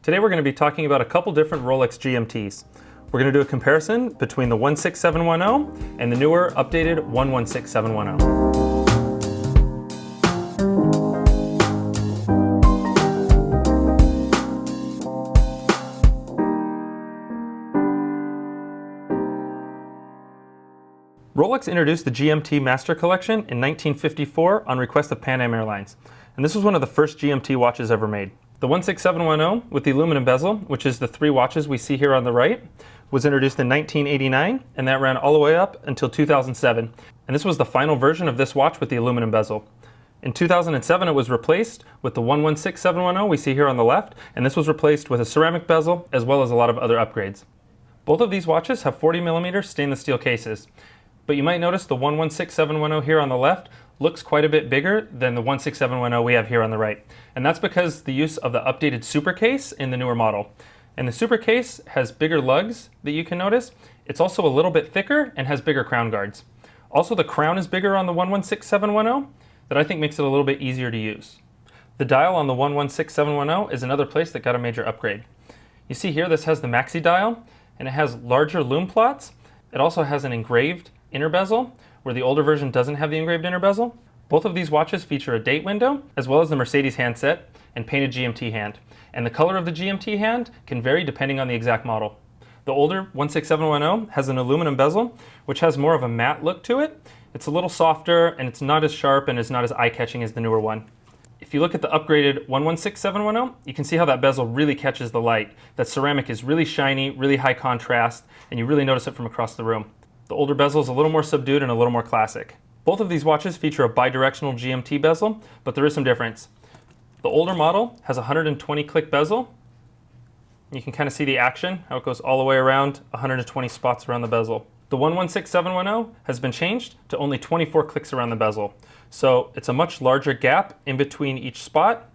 Today we're going to be talking about a couple different Rolex GMTs. We're going to do a comparison between the 16710 and the newer updated 116710. Rolex introduced the GMT-Master collection in 1954 on request of Pan AM Airlines, and this was one of the first GMT watches ever made. The 16710 with the aluminum bezel, which is the three watches we see here on the right, was introduced in 1989, and that ran all the way up until 2007. And this was the final version of this watch with the aluminum bezel. In 2007 it was replaced with the 116710 we see here on the left, and this was replaced with a ceramic bezel as well as a lot of other upgrades. Both of these watches have 40mm stainless steel cases. But you might notice the 116710 here on the left looks quite a bit bigger than the 16710 we have here on the right. And that's because the use of the updated super case in the newer model. And the super case has bigger lugs that you can notice. It's also a little bit thicker and has bigger crown guards. Also, the crown is bigger on the 116710 that I think makes it a little bit easier to use. The dial on the 116710 is another place that got a major upgrade. You see here this has the maxi dial and it has larger lume plots. It also has an engraved inner bezel, where the older version doesn't have the engraved inner bezel. Both of these watches feature a date window, as well as the Mercedes handset and painted GMT hand. And the color of the GMT hand can vary depending on the exact model. The older 16710 has an aluminum bezel, which has more of a matte look to it. It's a little softer, and it's not as sharp and it's not as eye-catching as the newer one. If you look at the upgraded 116710, you can see how that bezel really catches the light. That ceramic is really shiny, really high contrast, and you really notice it from across the room. The older bezel is a little more subdued and a little more classic. Both of these watches feature a bidirectional GMT bezel, but there is some difference. The older model has a 120 click bezel. You can kind of see the action, how it goes all the way around, 120 spots around the bezel. The 116710 has been changed to only 24 clicks around the bezel. So it's a much larger gap in between each spot,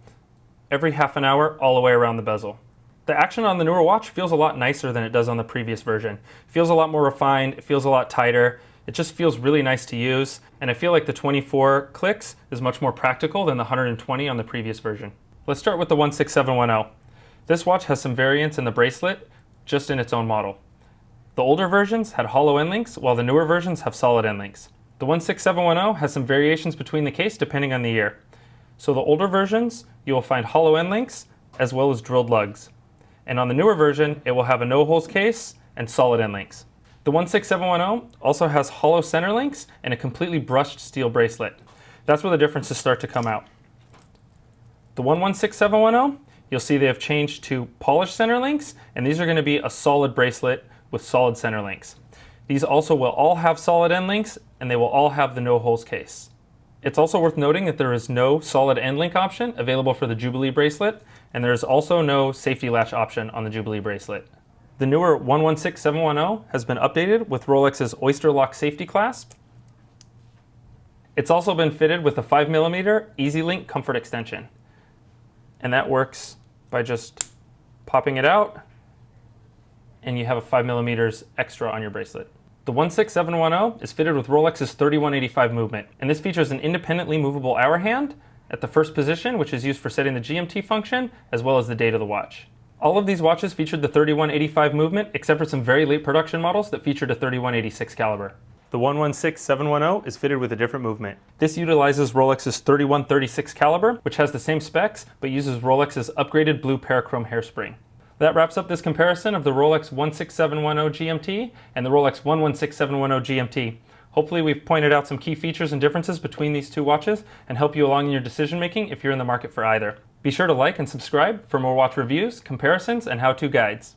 every half an hour all the way around the bezel. The action on the newer watch feels a lot nicer than it does on the previous version. It feels a lot more refined, it feels a lot tighter, it just feels really nice to use, and I feel like the 24 clicks is much more practical than the 120 on the previous version. Let's start with the 16710. This watch has some variance in the bracelet, just in its own model. The older versions had hollow end links, while the newer versions have solid end links. The 16710 has some variations between the case depending on the year. So the older versions, you will find hollow end links, as well as drilled lugs. And on the newer version, it will have a no-holes case and solid end links. The 16710 also has hollow center links and a completely brushed steel bracelet. That's where the differences start to come out. The 16710, you'll see they have changed to polished center links, and these are going to be a solid bracelet with solid center links. These also will all have solid end links, and they will all have the no-holes case. It's also worth noting that there is no solid end link option available for the Jubilee bracelet, and there is also no safety latch option on the Jubilee bracelet. The newer 116710 has been updated with Rolex's Oyster Lock safety clasp. It's also been fitted with a 5mm Easy Link comfort extension. And that works by just popping it out, and you have a 5mm extra on your bracelet. The 16710 is fitted with Rolex's 3185 movement, and this features an independently movable hour hand at the first position, which is used for setting the GMT function, as well as the date of the watch. All of these watches featured the 3185 movement, except for some very late production models that featured a 3186 caliber. The 116710 is fitted with a different movement. This utilizes Rolex's 3136 caliber, which has the same specs, but uses Rolex's upgraded blue parachrome hairspring. That wraps up this comparison of the Rolex 16710 GMT and the Rolex 16710 GMT. Hopefully we've pointed out some key features and differences between these two watches and help you along in your decision making if you're in the market for either. Be sure to like and subscribe for more watch reviews, comparisons, and how-to guides.